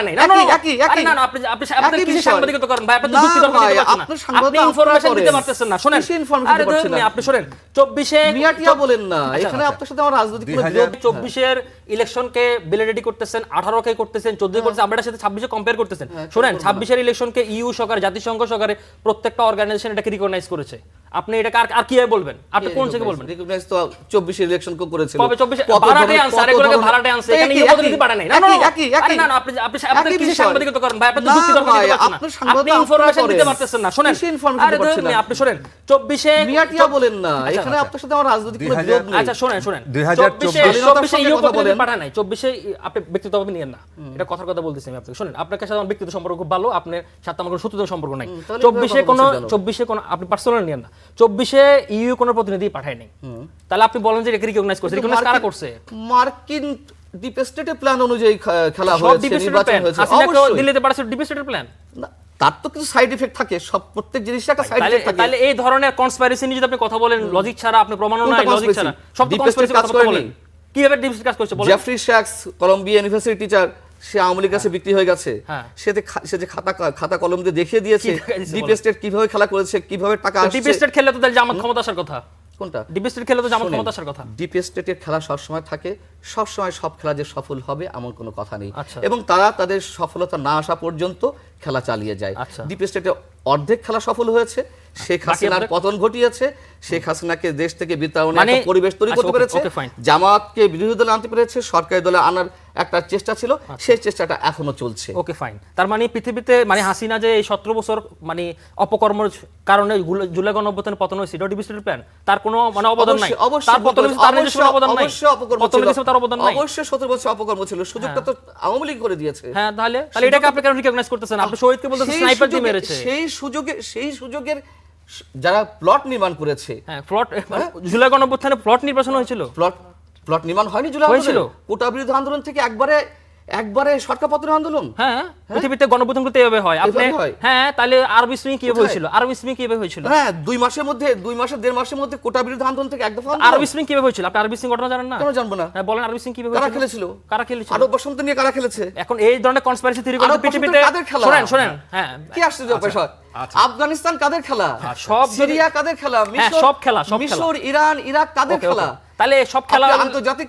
নাই। না না না, আপনি আপনি কি সাংবাদিকতা করেন ভাই? আপনি তো যুক্তি তর্ক দিতে পারছেন না, আপনি ইনফরমেশন দিতে পারতেছেন না। শুনেন, আরে ধরুন আপনি শুনেন, 24 এ মিয়াটিয়া বলেন না, এখানে আপনার সাথে আমার রাজনৈতিক কোনো বিরোধ 24 এর ইলেকশনকে ভ্যালিডিটি করতেছেন, 18 কে করতেছেন, 14 করতেছেন, আমরা এর সাথে 26 এ কম্পেয়ার করতেছেন। শুনেন, 26 এর ইলেকশনকে ইইউ সরকার, জাতিসংঘ সরকারে প্রত্যেকটা অর্গানাইজেশন এটাকে রিকগনাইজ করেছে। আপনি এটা আর কিভাবে বলবেন? আপনি কোন থেকে বলবেন? রিকগনাইজ তো 24 এর ইলেকশন কো করেছিল। কবে 24 ভাড়াটে আনসার, এগুলোকে ভাড়াটে আনসার, এখানে ইউ প্রতিনিধি পাঠায় নাই। না না না, আপনি কি সাংবাদিকতা করেন ভাই? আপনি তো যুক্তি তর্ক দিতে পারছেন না, আপনি ইনফরমেশন দিতে পারতেছেন না। শুনেন, আরে ধরুন আপনি শুনেন, 24 এ মিয়াটিয়া বলেন না, এখানে আপনার সাথে আমার রাজনৈতিক কোনো বিরোধ নেই। আচ্ছা শুনেন, 24 এ ইউ প্রতিনিধি পাঠায় নাই, 24 এ আপনি ব্যক্তিগতভাবে নিয়েন না, এটা কথার কথা বলতেছি আমি আপনাকে। শুনেন, আপনার সাথে আমার ব্যক্তিগত সম্পর্ক খুব ভালো, আপনার সাথে আমার কোনো শত্রুতা সম্পর্ক নাই। 24 এ কোনো আপনি পার্সোনাল নিয়েন না। 24 এ ইইউ কোনো প্রতিনিধি পাঠায় নাই, তাহলে আপনি বলেন যে এটা রিকগনাইজ করছে, রিকগনাইজ কারা করছে? মার্কিন ডিপ স্টেটের প্ল্যান অনুযায়ী খেলা হয়েছে, নির্বাচন হয়েছে। অবশ্যই দিল্লিতে পাঠাচ্ছে ডিপ স্টেটের প্ল্যান, তার তো কিছু সাইড ইফেক্ট থাকে, সব প্রত্যেক জিনিসের একটা সাইড ইফেক্ট থাকে। তাহলে এই ধরনের কনস্পাইরেসি নিয়ে যদি আপনি কথা বলেন, লজিক ছাড়া, আপনি প্রমাণও নাই, লজিক ছাড়া সব কনস্পাইরেসি কাজ করেনি। কিভাবে ডিপ স্টেট কাজ করছে বলেন? Jeffrey shakes, Colombia university teacher, সে আওয়ামী লীগের কাছে বিক্রি হয়ে গেছে। সে যে খাতা কলম দিয়ে দেখিয়ে দিয়েছে ডিপ স্টেট কিভাবে খেলা করেছে, কিভাবে টাকা আসছে। ডিপ স্টেট খেললে তো জামাত ক্ষমতা আসার কথা। কোনটা? ডিপ স্টেট খেললে তো জামাত ক্ষমতা আসার কথা। ডিপ স্টেটের খেলা সব সময় থাকে, সব সময় সব খেলা যে সফল হবে এমন কোনো কথা নেই, এবং তারা তাদের সফলতা না আসা পর্যন্ত খেলা চালিয়ে যায়। ডিপ স্টেটে অর্ধেক খেলা সফল হয়েছে, শেখ হাসিনার পতন ঘটিয়েছে, শেখ হাসিনাকে দেশ থেকে বিতাড়নের একটা পরিবেশ তৈরি করতে পেরেছে, জামাতকে বিরোধী দলে আনতে পেরেছে, সরকারি দলে আনার একটা চেষ্টা ছিল, সেই চেষ্টাটা এখনো চলছে। Okay fine. তার মানে পৃথিবীতে মানে হাসিনা যে এই 17 বছর মানে অপকর্মের কারণে জুলাই গণঅভ্যুত্থানের পতন হয়েছে, এটা ডিপ স্টেটের প্ল্যান, তার কোনো মানে অবদান নাই। তার পতনের তার নিজস্ব অবদান নাই, অবশ্যই অপকর্ম ছিল, তার অবদান নাই, অবশ্যই 17 বছর অপকর্ম ছিল, সুযোগটা তো আওয়ামী লীগ করে দিয়েছে। হ্যাঁ, তাহলে এটাকে আপনি কেন রিকগনাইজ করতেছেন? আপনি শহীদকে বলতেছেন স্নাইপার দিয়ে মেরেছে, সেই সুযোগের যারা প্লট নির্মাণ করেছে। হ্যাঁ, প্লট জুলাই গণঅভ্যুত্থানে প্লট নির্বাচন হয়েছিল, প্লট নির্মাণ হয়নি জুলাই হয়েছিল। কোটা বিরোধী আন্দোলন থেকে একবারে সরকার পতনের আন্দোলন। হ্যাঁ, পৃথিবীতে গণঅভ্যুত্থানগুলো এভাবে হয়। আপনি হ্যাঁ, তাহলে আরব স্প্রিং কিভাবে হয়েছিল? আরব স্প্রিং কিভাবে হয়েছিল? হ্যাঁ, 2 মাসের 1.5 মাসের মধ্যে কোটা বিরোধী আন্দোলন থেকে এক দফা আরব স্প্রিং কিভাবে হয়েছিল? আপনি আরব স্প্রিং ঘটনা জানেন না? কেন জানবো না? হ্যাঁ, বলেন আরব স্প্রিং কিভাবে হয়েছিল? কারা খেলেছিল? আরব বসন্ত নিয়ে কারা খেলেছে? এখন এই ধরনের কনস্পাইরেসি থিওরি করে পৃথিবীতে শুনেন, হ্যাঁ, কি আশ্চর্য বিষয়। আফগানিস্তান কাদের খেলা? সব। সিরিয়া কাদের খেলা? সব খেলা, মিশর, ইরান, ইরাক কাদের খেলা? তাহলে সব খেলা আন্তর্জাতিক